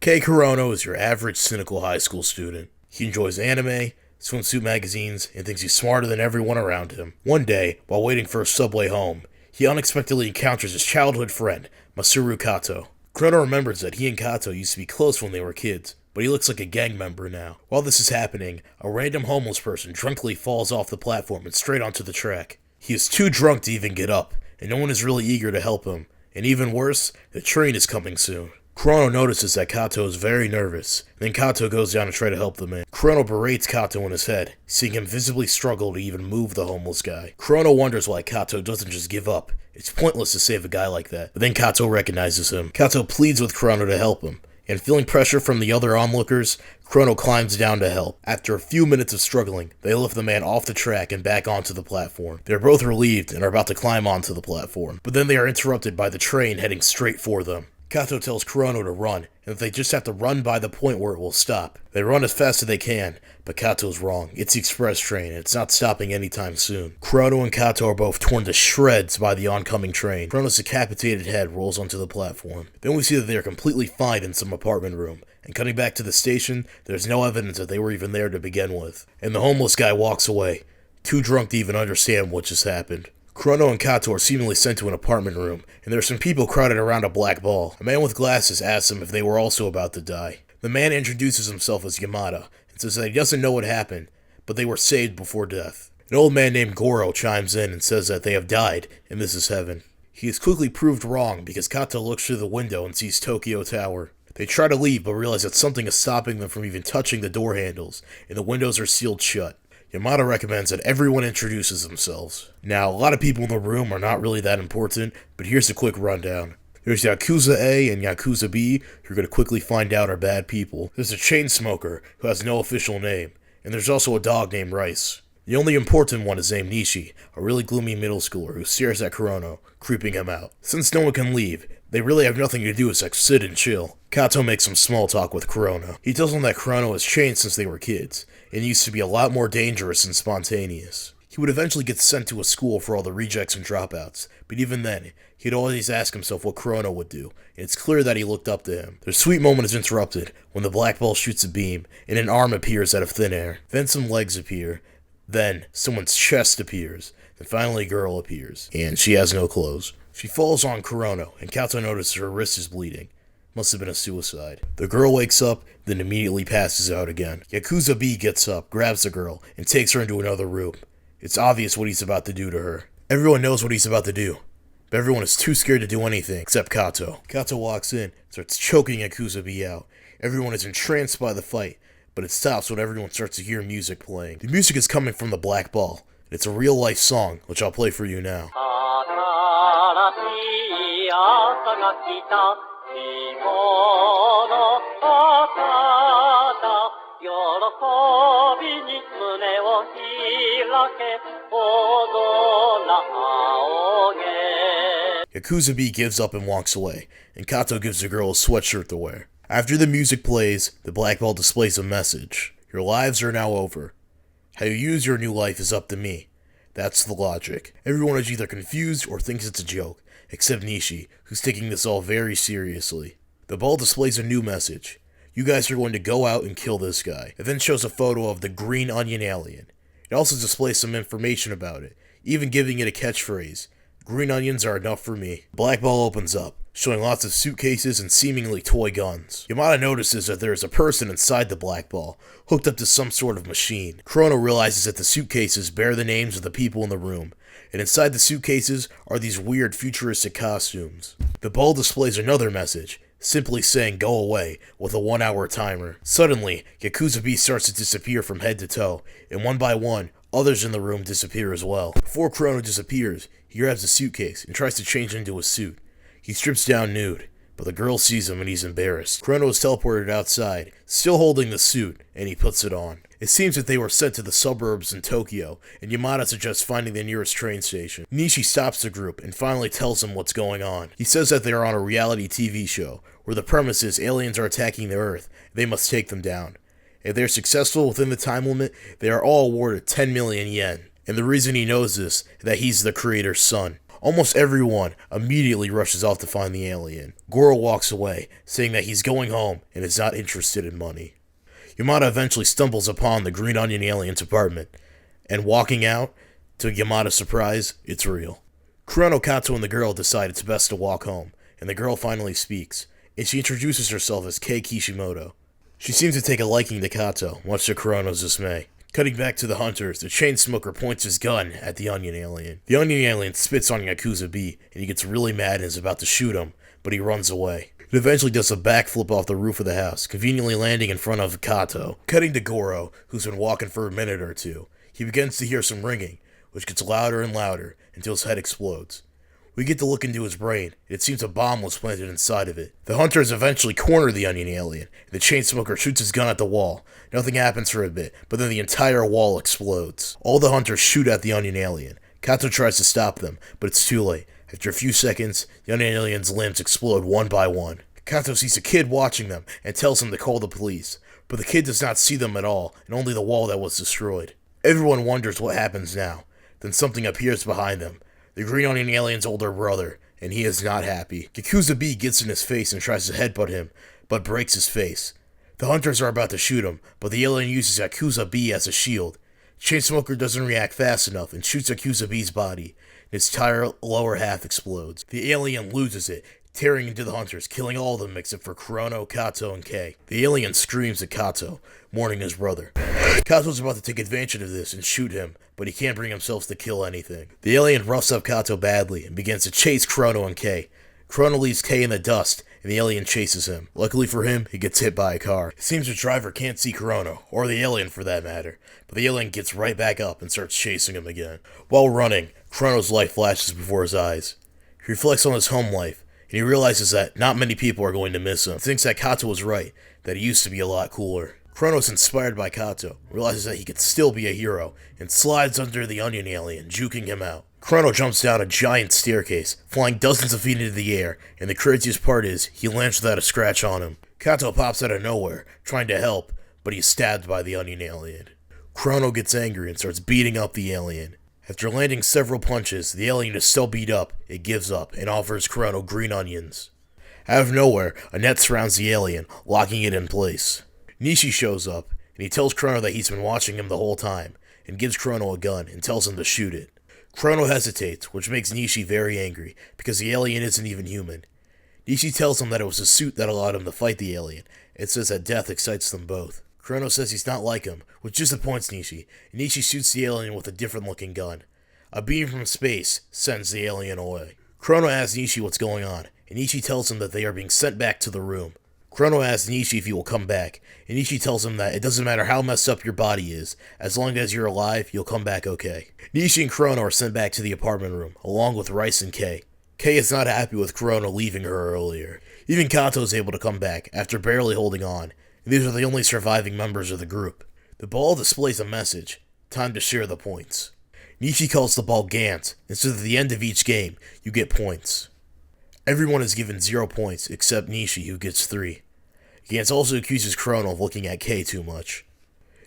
Kei Kurono is your average cynical high school student. He enjoys anime, swimsuit magazines, and thinks he's smarter than everyone around him. One day, while waiting for a subway home, he unexpectedly encounters his childhood friend, Masaru Kato. Kurono remembers that he and Kato used to be close when they were kids, but he looks like a gang member now. While this is happening, a random homeless person drunkenly falls off the platform and straight onto the track. He is too drunk to even get up, and no one is really eager to help him. And even worse, the train is coming soon. Kurono notices that Kato is very nervous, and then Kato goes down to try to help the man. Kurono berates Kato in his head, seeing him visibly struggle to even move the homeless guy. Kurono wonders why Kato doesn't just give up. It's pointless to save a guy like that. But then Kato recognizes him. Kato pleads with Kurono to help him, and feeling pressure from the other onlookers, Kurono climbs down to help. After a few minutes of struggling, they lift the man off the track and back onto the platform. They're both relieved and are about to climb onto the platform, but then they are interrupted by the train heading straight for them. Kato tells Kurono to run, and that they just have to run by the point where it will stop. They run as fast as they can, but Kato's wrong. It's the express train, and it's not stopping anytime soon. Kurono and Kato are both torn to shreds by the oncoming train. Kurono's decapitated head rolls onto the platform. Then we see that they are completely fine in some apartment room, and cutting back to the station, there's no evidence that they were even there to begin with. And the homeless guy walks away, too drunk to even understand what just happened. Kurono and Kato are seemingly sent to an apartment room, and there are some people crowded around a black ball. A man with glasses asks them if they were also about to die. The man introduces himself as Yamada, and says that he doesn't know what happened, but they were saved before death. An old man named Goro chimes in and says that they have died, and this is heaven. He is quickly proved wrong because Kato looks through the window and sees Tokyo Tower. They try to leave, but realize that something is stopping them from even touching the door handles, and the windows are sealed shut. Yamada recommends that everyone introduces themselves. Now, a lot of people in the room are not really that important, but here's a quick rundown. There's Yakuza A and Yakuza B, who you're going to quickly find out are bad people. There's a chain smoker, who has no official name, and there's also a dog named Rice. The only important one is named Nishi, a really gloomy middle schooler who stares at Kurono, creeping him out. Since no one can leave, they really have nothing to do except sit and chill. Kato makes some small talk with Kurono. He tells him that Kurono has changed since they were kids, and used to be a lot more dangerous and spontaneous. He would eventually get sent to a school for all the rejects and dropouts, but even then, he'd always ask himself what Kurono would do, and it's clear that he looked up to him. Their sweet moment is interrupted when the black ball shoots a beam, and an arm appears out of thin air. Then some legs appear, then someone's chest appears, and finally a girl appears, and she has no clothes. She falls on Kurono, and Kato notices her wrist is bleeding. Must have been a suicide. The girl wakes up, then immediately passes out again. Yakuza B gets up, grabs the girl, and takes her into another room. It's obvious what he's about to do to her. Everyone knows what he's about to do, but everyone is too scared to do anything, except Kato. Kato walks in, starts choking Yakuza B out. Everyone is entranced by the fight, but it stops when everyone starts to hear music playing. The music is coming from the black ball, and it's a real-life song, which I'll play for you now. Yakuza B gives up and walks away, and Kato gives the girl a sweatshirt to wear. After the music plays, the black ball displays a message. Your lives are now over. How you use your new life is up to me. That's the logic. Everyone is either confused or thinks it's a joke, except Nishi, who's taking this all very seriously. The ball displays a new message. You guys are going to go out and kill this guy. It then shows a photo of the green onion alien. It also displays some information about it, even giving it a catchphrase. Green onions are enough for me. The black ball opens up, showing lots of suitcases and seemingly toy guns. Yamada notices that there is a person inside the black ball, hooked up to some sort of machine. Kurono realizes that the suitcases bear the names of the people in the room, and inside the suitcases are these weird futuristic costumes. The ball displays another message, simply saying go away, with a 1-hour timer. Suddenly, Yakuza B starts to disappear from head to toe, and one by one, others in the room disappear as well. Before Kurono disappears, he grabs a suitcase and tries to change into a suit. He strips down nude, but the girl sees him and he's embarrassed. Kurono is teleported outside, still holding the suit, and he puts it on. It seems that they were sent to the suburbs in Tokyo, and Yamada suggests finding the nearest train station. Nishi stops the group and finally tells them what's going on. He says that they are on a reality TV show, where the premise is aliens are attacking the Earth, and they must take them down. If they're successful within the time limit, they are all awarded 10 million yen. And the reason he knows this is that he's the creator's son. Almost everyone immediately rushes off to find the alien. Goro walks away, saying that he's going home and is not interested in money. Yamada eventually stumbles upon the Green Onion alien's apartment, and walking out, to Yamada's surprise, it's real. Kurono, Kato, and the girl decide it's best to walk home, and the girl finally speaks, and she introduces herself as Kei Kishimoto. She seems to take a liking to Kato, much to Kurono's dismay. Cutting back to the hunters, the chain smoker points his gun at the Onion alien. The Onion alien spits on Yakuza B, and he gets really mad and is about to shoot him, but he runs away. It eventually does a backflip off the roof of the house, conveniently landing in front of Kato. Cutting to Goro, who's been walking for a minute or two. He begins to hear some ringing, which gets louder and louder until his head explodes. We get to look into his brain, and it seems a bomb was planted inside of it. The hunters eventually corner the Onion alien, and the chain smoker shoots his gun at the wall. Nothing happens for a bit, but then the entire wall explodes. All the hunters shoot at the Onion alien. Kato tries to stop them, but it's too late. After a few seconds, the Onion alien's limbs explode one by one. Kato sees a kid watching them and tells him to call the police, but the kid does not see them at all, and only the wall that was destroyed. Everyone wonders what happens now. Then something appears behind them. The Green Onion alien's older brother, and he is not happy. Yakuza B gets in his face and tries to headbutt him, but breaks his face. The hunters are about to shoot him, but the alien uses Yakuza B as a shield. Chainsmoker doesn't react fast enough and shoots Yakuza B's body. His entire lower half explodes. The alien loses it, tearing into the hunters, killing all of them except for Kurono, Kato, and Kei. The alien screams at Kato, mourning his brother. Kato's about to take advantage of this and shoot him, but he can't bring himself to kill anything. The alien roughs up Kato badly and begins to chase Kurono and Kei. Kurono leaves Kei in the dust, and the alien chases him. Luckily for him, he gets hit by a car. It seems the driver can't see Kurono, or the alien for that matter, but the alien gets right back up and starts chasing him again. While running, Kurono's life flashes before his eyes. He reflects on his home life, and he realizes that not many people are going to miss him. He thinks that Kato was right, that he used to be a lot cooler. Kurono's inspired by Kato, realizes that he could still be a hero, and slides under the Onion alien, juking him out. Kurono jumps down a giant staircase, flying dozens of feet into the air, and the craziest part is, he lands without a scratch on him. Kato pops out of nowhere, trying to help, but he's stabbed by the Onion alien. Kurono gets angry and starts beating up the alien. After landing several punches, the alien is so beat up, it gives up, and offers Kurono green onions. Out of nowhere, a net surrounds the alien, locking it in place. Nishi shows up, and he tells Kurono that he's been watching him the whole time, and gives Kurono a gun and tells him to shoot it. Kurono hesitates, which makes Nishi very angry, because the alien isn't even human. Nishi tells him that it was a suit that allowed him to fight the alien, and says that death excites them both. Kurono says he's not like him, which disappoints Nishi, and Nishi shoots the alien with a different-looking gun. A beam from space sends the alien away. Kurono asks Nishi what's going on, and Nishi tells him that they are being sent back to the room. Kurono asks Nishi if he will come back, and Nishi tells him that it doesn't matter how messed up your body is, as long as you're alive, you'll come back okay. Nishi and Kurono are sent back to the apartment room, along with Rice and Kei. Kei is not happy with Kurono leaving her earlier. Even Kato is able to come back, after barely holding on, and these are the only surviving members of the group. The ball displays a message: time to share the points. Nishi calls the ball Gantz, and says at the end of each game, you get points. Everyone is given 0 points, except Nishi, who gets 3. Gantz also accuses Kurono of looking at Kei too much.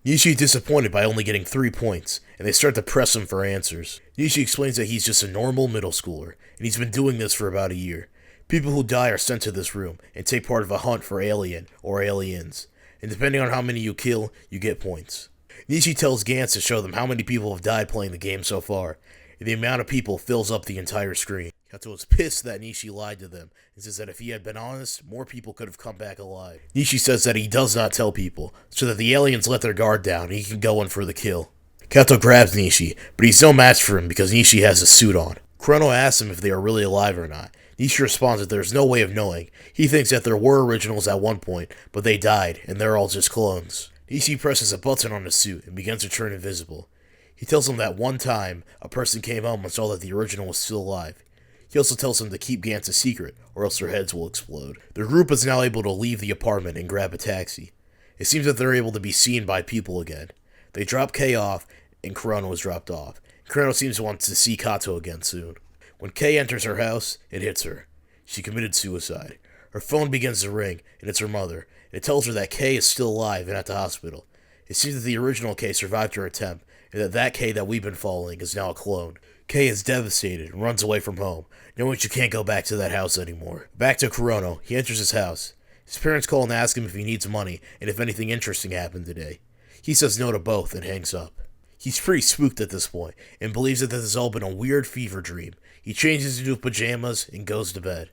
Nishi is disappointed by only getting 3 points, and they start to press him for answers. Nishi explains that he's just a normal middle schooler, and he's been doing this for about a year. People who die are sent to this room, and take part of a hunt for alien, or aliens, and depending on how many you kill, you get points. Nishi tells Gantz to show them how many people have died playing the game so far, and the amount of people fills up the entire screen. Kato is pissed that Nishi lied to them, and says that if he had been honest, more people could have come back alive. Nishi says that he does not tell people, so that the aliens let their guard down and he can go in for the kill. Kato grabs Nishi, but he's no match for him because Nishi has a suit on. Kurono asks him if they are really alive or not. Nishi responds that there's no way of knowing. He thinks that there were originals at one point, but they died, and they're all just clones. Nishi presses a button on his suit and begins to turn invisible. He tells him that one time, a person came home and saw that the original was still alive. He also tells them to keep Gantz a secret, or else their heads will explode. The group is now able to leave the apartment and grab a taxi. It seems that they're able to be seen by people again. They drop Kei off, and Kurono is dropped off. Kurono seems to want to see Kato again soon. When Kei enters her house, it hits her. She committed suicide. Her phone begins to ring, and it's her mother. It tells her that Kei is still alive and at the hospital. It seems that the original Kei survived her attempt, and that Kei that we've been following is now a clone. Kei is devastated and runs away from home, knowing she can't go back to that house anymore. Back to Kurono, he enters his house. His parents call and ask him if he needs money and if anything interesting happened today. He says no to both and hangs up. He's pretty spooked at this point and believes that this has all been a weird fever dream. He changes into his pajamas and goes to bed.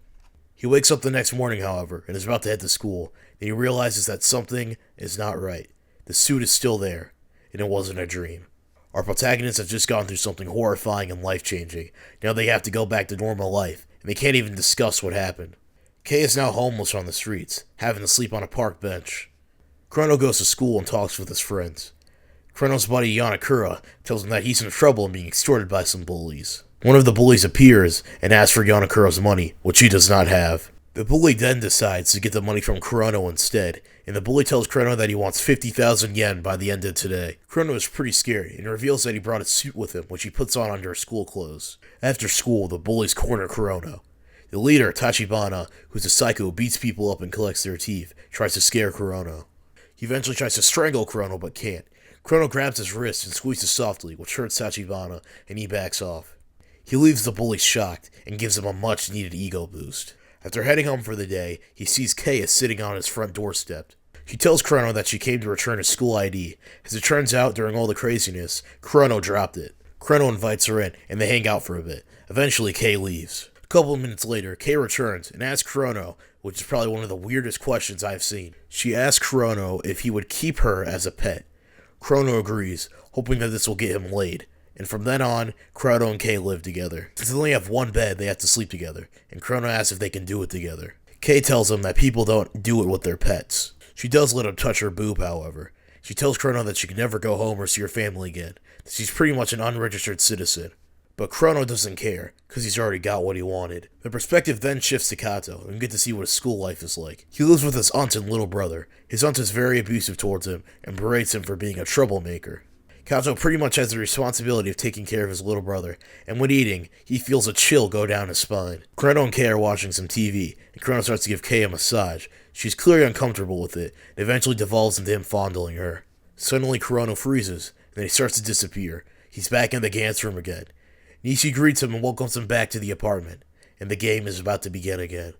He wakes up the next morning, however, and is about to head to school. Then he realizes that something is not right. The suit is still there, and it wasn't a dream. Our protagonists have just gone through something horrifying and life-changing. Now they have to go back to normal life, and they can't even discuss what happened. Kei is now homeless on the streets, having to sleep on a park bench. Kurono goes to school and talks with his friends. Kurono's buddy Yanakura tells him that he's in trouble and being extorted by some bullies. One of the bullies appears and asks for Yanakura's money, which he does not have. The bully then decides to get the money from Kurono instead, and the bully tells Kurono that he wants 50,000 yen by the end of today. Kurono is pretty scared and reveals that he brought a suit with him, which he puts on under his school clothes. After school, the bullies corner Kurono. The leader, Tachibana, who's a psycho who beats people up and collects their teeth, tries to scare Kurono. He eventually tries to strangle Kurono but can't. Kurono grabs his wrist and squeezes softly, which hurts Tachibana, and he backs off. He leaves the bully shocked and gives him a much-needed ego boost. After heading home for the day, he sees Kei sitting on his front doorstep. She tells Kurono that she came to return his school ID. As it turns out, during all the craziness, Kurono dropped it. Kurono invites her in, and they hang out for a bit. Eventually, Kei leaves. A couple of minutes later, Kei returns and asks Kurono, which is probably one of the weirdest questions I've seen. She asks Kurono if he would keep her as a pet. Kurono agrees, hoping that this will get him laid. And from then on, Kurono and Kei live together. Since they only have one bed, they have to sleep together, and Kurono asks if they can do it together. Kei tells him that people don't do it with their pets. She does let him touch her boob, however. She tells Kurono that she can never go home or see her family again, that she's pretty much an unregistered citizen. But Kurono doesn't care, because he's already got what he wanted. The perspective then shifts to Kato, and we get to see what his school life is like. He lives with his aunt and little brother. His aunt is very abusive towards him, and berates him for being a troublemaker. Kato pretty much has the responsibility of taking care of his little brother, and when eating, he feels a chill go down his spine. Kurono and Kei are watching some TV, and Kurono starts to give Kei a massage. She's clearly uncomfortable with it, and eventually devolves into him fondling her. Suddenly, Kurono freezes, and then he starts to disappear. He's back in the Gantz room again. Nishi greets him and welcomes him back to the apartment, and the game is about to begin again.